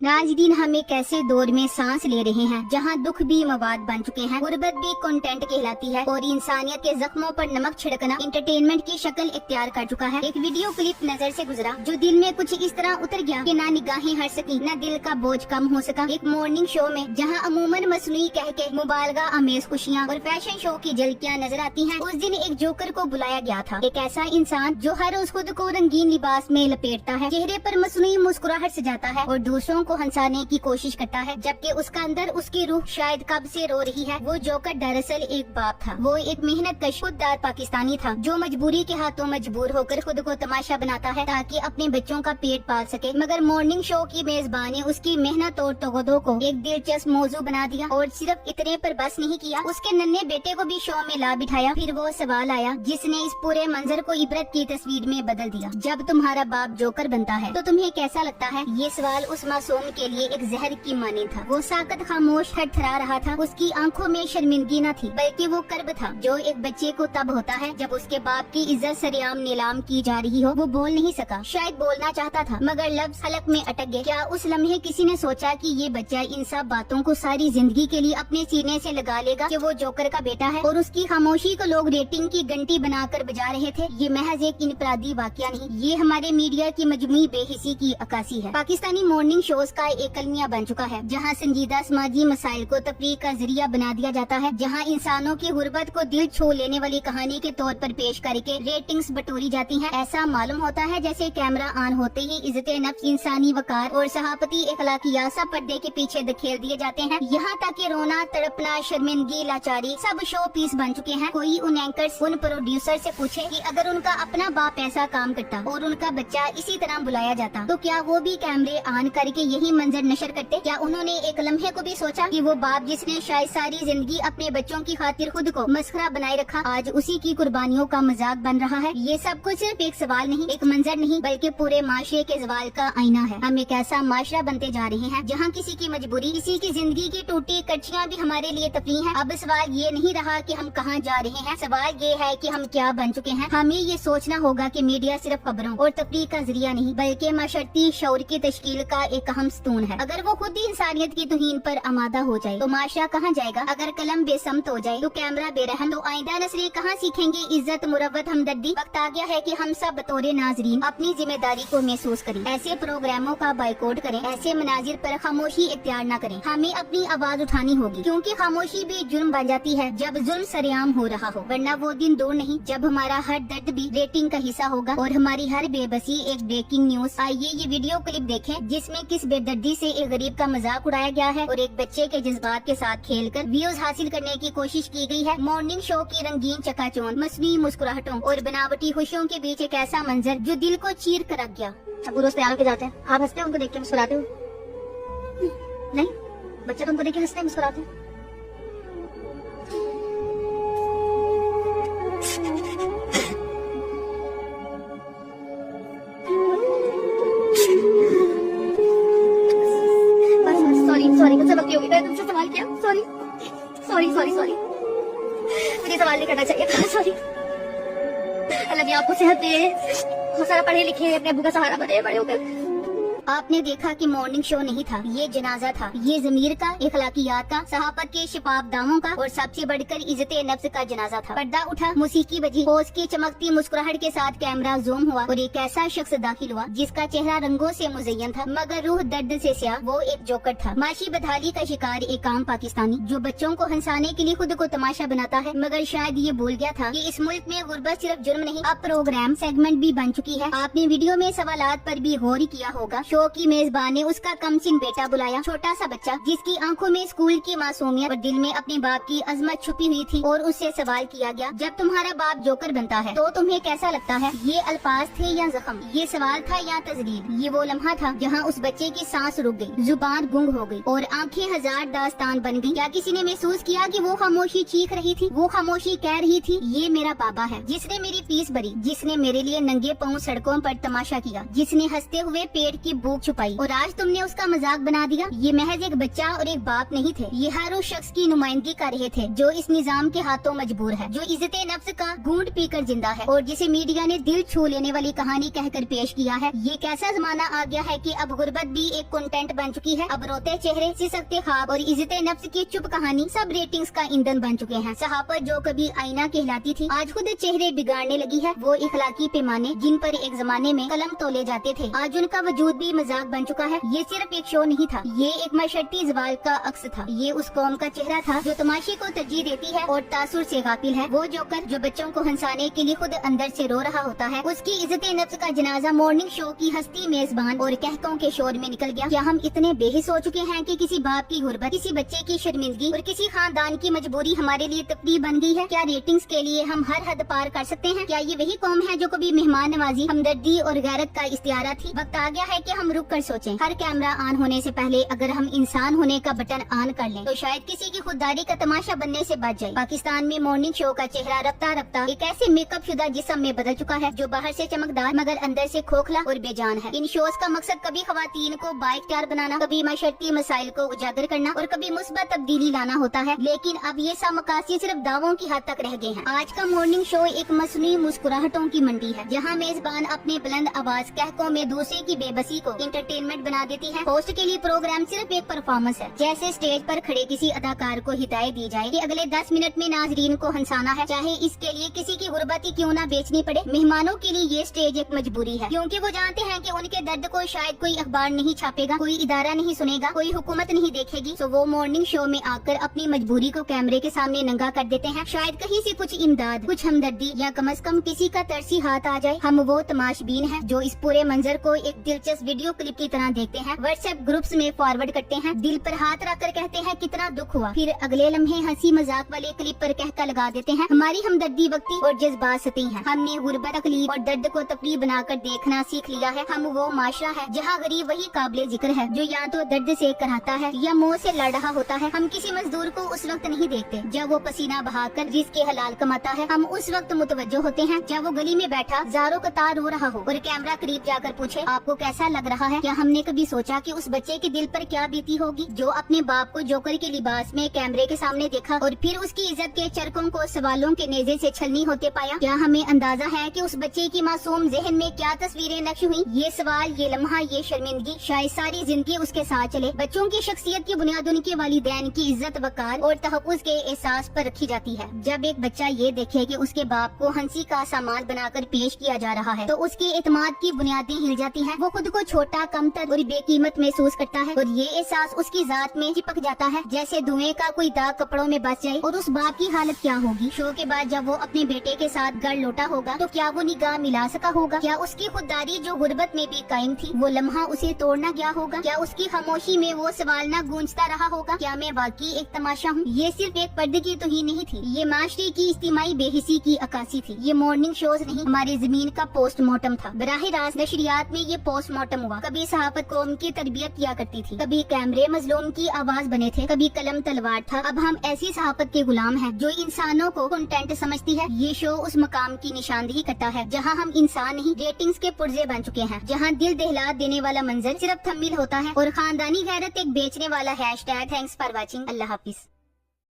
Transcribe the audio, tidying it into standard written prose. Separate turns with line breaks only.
नाज़रीन, हम एक ऐसे दौर में सांस ले रहे हैं जहां दुख भी मवाद बन चुके हैं, गुर्बत भी कंटेंट कहलाती है और इंसानियत के जख्मों पर नमक छिड़कना इंटरटेनमेंट की शक्ल इख्तियार कर चुका है। एक वीडियो क्लिप नजर से गुजरा जो दिल में कुछ इस तरह उतर गया कि ना निगाहें हट सकी, ना दिल का बोझ कम हो सका। एक मॉर्निंग शो में जहां अमूमन मसनूई कह के मुबालगा अमेज खुशियां और फैशन शो की झलकियां नजर आती हैं, उस दिन एक जोकर को बुलाया गया था। एक ऐसा इंसान जो हर रोज खुद को रंगीन लिबास में लपेटता है, चेहरे पर मसनूई मुस्कुराहट सजाता है और दूसरों को हंसाने की कोशिश करता है, जबकि उसका अंदर उसकी रूह शायद कब से रो रही है। वो जोकर दरअसल एक बाप था। वो एक मेहनत कश खुददार पाकिस्तानी था जो मजबूरी के हाथों मजबूर होकर खुद को तमाशा बनाता है ताकि अपने बच्चों का पेट पाल सके। मगर मॉर्निंग शो की मेजबान ने उसकी मेहनत और तगदो को एक दिलचस्प मौजू बना दिया और सिर्फ इतने पर बस नहीं किया, उसके नन्हे बेटे को भी शो में ला बिठाया। फिर वो सवाल आया जिसने इस पूरे मंजर को इबरत की तस्वीर में बदल दिया। जब तुम्हारा बाप जोकर बनता है तो तुम्हें कैसा लगता है? ये सवाल उस मासूम के लिए एक जहर की मानी था। वो साकत खामोश थरथरा रहा था। उसकी आंखों में शर्मिंदगी न थी बल्कि वो कर्ब था जो एक बच्चे को तब होता है जब उसके बाप की इज्जत सरेआम नीलाम की जा रही हो। वो बोल नहीं सका, शायद बोलना चाहता था मगर लफ्ज हलक में अटक गए। क्या उस लम्हे किसी ने सोचा कि ये बच्चा इन सब बातों को सारी जिंदगी के लिए अपने सीने से लगा लेगा कि वो जोकर का बेटा है और उसकी खामोशी को लोग रेटिंग की घंटी बनाकर बजा रहे थे? ये महज एक इनफरादी वाकया नहीं, ये हमारे मीडिया की मजमूई बेहिसी की अक्कासी है। पाकिस्तानी मॉर्निंग शोज का एक अलमिया बन चुका है जहाँ संजीदा समाजी मसाइल को तफरीक का जरिया बना दिया जाता है, जहाँ इंसानों की गुर्बत को दिल छू लेने वाली कहानी के तौर पर पेश करके रेटिंग्स बटोरी जाती हैं। ऐसा मालूम होता है जैसे कैमरा ऑन होते ही इज्जत नफ्स, इंसानी वकार और सहाफती इखलाकियात सब पर्दे के पीछे धकेल दिए जाते हैं। यहाँ तक कि रोना, तड़पना, शर्मिंदगी, लाचारी सब शो पीस बन चुके हैं। कोई उन एंकर्स, उन प्रोड्यूसर से पूछे कि अगर उनका अपना बाप ऐसा काम करता और उनका बच्चा इसी तरह बुलाया जाता तो क्या वो भी कैमरे ऑन करके यही मंजर नशर करते? क्या उन्होंने एक लम्हे को भी सोचा कि वो बाप जिसने शायद सारी जिंदगी अपने बच्चों की खातिर खुद को मस्खरा बनाए रखा, आज उसी की कुर्बानियों का मजाक बन रहा है? ये सब कुछ सिर्फ एक सवाल नहीं, एक मंजर नहीं, बल्कि पूरे माशरे के जवाल का आईना है। हम एक ऐसा माशरा बनते जा रहे हैं जहाँ किसी की मजबूरी, किसी की जिंदगी की टूटी कच्चियाँ भी हमारे लिए तफरीह है। अब सवाल ये नहीं रहा कि हम कहाँ जा रहे हैं, सवाल ये है कि हम क्या बन चुके हैं। हमें ये सोचना होगा कि मीडिया सिर्फ खबरों और तफरीह का जरिया नहीं बल्कि माशरती शऊर की तश्कील का एक अहम स्तून है। अगर वो खुद ही इंसानियत की तुहीन पर आमादा हो जाए तो माशरा कहाँ जाएगा? अगर कलम बेसमत हो जाए तो कैमरा बेरहम, तो आइंदा नस्लें कहाँ सीखेंगी इज्जत, मुरव्वत, हमदर्दी? वक्त आ गया है कि हम सब बतौर नाजरीन अपनी जिम्मेदारी को महसूस करें। ऐसे प्रोग्रामों का बाइकआउट करें, ऐसे मनाजिर पर खामोशी इख्तियार न करें। हमें अपनी आवाज उठानी होगी क्योंकि खामोशी भी जुर्म बन जाती है जब जुर्म सरेआम हो रहा हो, वरना वो दिन दूर नहीं जब हमारा हर दर्द भी रेटिंग का हिस्सा होगा और हमारी हर बेबसी एक ब्रेकिंग न्यूज। आइए ये वीडियो क्लिप देखें जिसमें किस बेदर्दी से एक गरीब का मजाक उड़ाया गया है और एक बच्चे के जज्बात के साथ खेलकर व्यूज हासिल करने की कोशिश की गई है। मॉर्निंग शो की रंगीन चकाचौंध, मसनूई मुस्कुराहटों और बनावटी खुशियों के बीच एक ऐसा मंजर जो दिल को चीर कर रख गया। अब रोज तैयार के जाते हैं, आप हंसते हैं उनको देख के, मुस्कुराते हो? नहीं, बच्चे तुमको देख के हंसते हैं, मुस्कुराते हैं। सॉरी मुझसे गलती होगी, मैंने तुमसे सवाल किया, सॉरी मुझे सवाल नहीं करना चाहिए था, सॉरी। अल्लाह भी आपको सेहत दे, बहुत सारा पढ़े लिखे अपने अब्बू का सहारा बने बड़े होकर। आपने देखा कि मॉर्निंग शो नहीं था, ये जनाजा था। ये ज़मीर का, इखलाकियात का, सहाफत के शिफाफ दावों का और सबसे बढ़कर इज्जत नफ्स का जनाजा था। पर्दा उठा, मौसीकी बजी, होश की चमकती मुस्कुराहट के साथ कैमरा जूम हुआ और एक ऐसा शख्स दाखिल हुआ जिसका चेहरा रंगों से मुज़य्यन था मगर रूह दर्द से स्याह। वो एक जोकर था, माशी बदहाली का शिकार एक आम पाकिस्तानी जो बच्चों को हंसाने के लिए खुद को तमाशा बनाता है मगर शायद ये भूल गया था कि इस मुल्क में गुर्बत सिर्फ जुर्म नहीं, अब प्रोग्राम सेगमेंट भी बन चुकी है। आपने वीडियो में सवालात पर भी गौर किया होगा। शो की मेजबान ने उसका कमसिन बेटा बुलाया, छोटा सा बच्चा जिसकी आंखों में स्कूल की मासूमियत और दिल में अपने बाप की अजमत छुपी हुई थी, और उससे सवाल किया गया, जब तुम्हारा बाप जोकर बनता है तो तुम्हें कैसा लगता है? ये अल्फाज थे या जख्म? ये सवाल था या तजलील? ये वो लम्हा था जहाँ उस बच्चे की सांस रुक गई, जुबान गुंग हो गई और आंखें हजार दास्तान बन गई। क्या किसी ने महसूस किया कि वो खामोशी चीख रही थी? वो खामोशी कह रही थी, ये मेरा बाबा है जिसने मेरी फीस भरी, जिसने मेरे लिए नंगे पाँव सड़कों पर तमाशा किया, जिसने हंसते हुए पेट की भूख छुपाई और आज तुमने उसका मजाक बना दिया। ये महज एक बच्चा और एक बाप नहीं थे, ये हर उस शख्स की नुमाइंदगी कर रहे थे जो इस निजाम के हाथों मजबूर है, जो इज्जत नफ्स का घूंट पीकर जिंदा है और जिसे मीडिया ने दिल छू लेने वाली कहानी कहकर पेश किया है। ये कैसा जमाना आ गया है कि अब गुर्बत भी एक कंटेंट बन चुकी है। अब रोते चेहरे, सिसकते ख्वाब और इज्जत नफ्स की चुप कहानी सब रेटिंग्स का ईंधन बन चुके हैं। सहाफत जो कभी आईना कहलाती थी आज खुद चेहरे बिगाड़ने लगी है। वो इखलाकी पैमाने जिन पर एक जमाने में कलम तोले जाते थे आज उनका वजूद भी मजाक बन चुका है। ये सिर्फ एक शो नहीं था, ये एक मशट्टी जवाल का अक्स था। ये उस कौम का चेहरा था जो तमाशे को तरजीह देती है और तासुर से गाफिल है। वो जोकर जो बच्चों को हंसाने के लिए खुद अंदर से रो रहा होता है। उसकी इज्जत नफ्स का जनाजा मॉर्निंग शो की हस्ती मेजबान और कहकों के शोर में निकल गया। क्या हम इतने बेहिस हो चुके हैं कि किसी बाप की गुर्बत, किसी बच्चे की शर्मिंदगी और किसी खानदान की मजबूरी हमारे लिए तकलीफ बन गई है? क्या रेटिंग्स के लिए हम हर हद पार कर सकते हैं? क्या ये वही कौम है जो कभी मेहमान नवाजी, हमदर्दी और गैरत का इख्तियारा थी? वक्त आ गया है कि हम रुक कर सोचें। हर कैमरा ऑन होने से पहले अगर हम इंसान होने का बटन ऑन कर लें तो शायद किसी की खुददारी का तमाशा बनने से बच जाए। पाकिस्तान में मॉर्निंग शो का चेहरा रफ्ता रफ्ता एक ऐसे मेकअप शुदा जिस्म में बदल चुका है जो बाहर से चमकदार मगर अंदर से खोखला और बेजान है। इन शोज का मकसद कभी खवातीन को बाइख्तियार बनाना, कभी माशरती मसाइल को उजागर करना और कभी मुस्बत तब्दीली लाना होता है। लेकिन अब ये सब मकासद सिर्फ दावों की हद तक रह गए हैं। आज का मॉर्निंग शो एक मसनूई मुस्कुराहटों की मंडी है जहाँ मेजबान अपने बुलंद आवाज कहकों में दूसरे की बेबसी को इंटरटेनमेंट बना देती है। होस्ट के लिए प्रोग्राम सिर्फ एक परफॉर्मेंस है, जैसे स्टेज पर खड़े किसी अदाकार को हिदायत दी जाए कि अगले 10 मिनट में नाजरीन को हंसाना है, चाहे इसके लिए किसी की गुर्बत ही क्यों ना बेचनी पड़े। मेहमानों के लिए ये स्टेज एक मजबूरी है क्योंकि वो जानते हैं कि उनके दर्द को शायद कोई अखबार नहीं छापेगा, कोई इदारा नहीं सुनेगा, कोई हुकूमत नहीं देखेगी। तो वो मॉर्निंग शो में आकर अपनी मजबूरी को कैमरे के सामने नंगा कर देते हैं। शायद कहीं से कुछ इमदाद, कुछ हमदर्दी या कम से कम किसी का तरसी हाथ आ जाए। हम वो तमाशबीन हैं जो इस पूरे मंजर को एक दिलचस्प वीडियो क्लिप की तरह देखते हैं, व्हाट्सएप ग्रुप्स में फॉरवर्ड करते हैं, दिल पर हाथ रखकर कहते हैं कितना दुख हुआ, फिर अगले लम्हे हंसी मजाक वाले क्लिप पर कहका लगा देते हैं हमारी हमदर्दी वक्ती और जज्बात सतही है। हमने गुर्बत, तकलीफ और दर्द को तफरीह बनाकर देखना सीख लिया है। हम वो माशरा है जहाँ गरीब वही काबिले जिक्र है जो या तो दर्द से कराहता है या मुँह से लड़ रहा होता है। हम किसी मजदूर को उस वक्त नहीं देखते जब वो पसीना बहाकर रिज़्क़ हलाल कमाता है। हम उस वक्त मुतवज्जो होते हैं जब वो गली में बैठा जारो कतार रो रहा हो और कैमरा करीब जाकर पूछे आपको कैसा लग रहा है। क्या हमने कभी सोचा कि उस बच्चे के दिल पर क्या बीती होगी जो अपने बाप को जोकर के लिबास में कैमरे के सामने देखा और फिर उसकी इज्जत के चरकों को सवालों के नेज़े से छलनी होते पाया? क्या हमें अंदाजा है कि उस बच्चे की मासूम ज़हन में क्या तस्वीरें नक्श हुई? ये सवाल, ये लम्हा, ये शर्मिंदगी शायद सारी जिंदगी उसके साथ चले। बच्चों की शख्सियत की बुनियाद उनके वालिदैन की इज्जत, वकार और तहफ़्फ़ुज़ के एहसास पर रखी जाती है। जब एक बच्चा ये देखे कि उसके बाप को हंसी का सामान बनाकर पेश किया जा रहा है तो उसके एतमाद की बुनियादें हिल जाती हैं। वो खुद को छोटा, कमतर और बेकीमत महसूस करता है और ये एहसास उसकी जात में चिपक जाता है जैसे धुएं का कोई दाग कपड़ों में बच जाए। और उस बाप की हालत क्या होगी शो के बाद जब वो अपने बेटे के साथ घर लौटा होगा तो क्या वो निगाह मिला सका होगा? क्या उसकी खुददारी जो गुर्बत में भी कायम थी वो लम्हा उसे तोड़ना गया होगा? क्या उसकी खामोशी में वो सवाल न गूंजता रहा होगा क्या मैं वाकई एक तमाशा हूँ? ये सिर्फ एक पर्दे की तौहीन नहीं थी, ये माशरे की इज्तिमाई बेहिसी की अक्कासी थी। ये मॉर्निंग शोज नहीं, हमारी जमीन का पोस्टमार्टम था। बराह रास्त नशरियात में ये पोस्टमार्टम हुआ। कभी सहाफत कौम की तरबियत किया करती थी, कभी कैमरे मजलूम की आवाज बने थे, कभी कलम तलवार था। अब हम ऐसी सहाफत के गुलाम हैं जो इंसानों को कंटेंट समझती है। ये शो उस मकाम की निशानदेही करता है जहाँ हम इंसान नहीं रेटिंग्स के पुर्जे बन चुके हैं, जहाँ दिल दहला देने वाला मंजर सिर्फ थंबनेल होता है और खानदानी गैरत एक बेचने वाला hashtag. Thanks for watching. Allah Hafiz.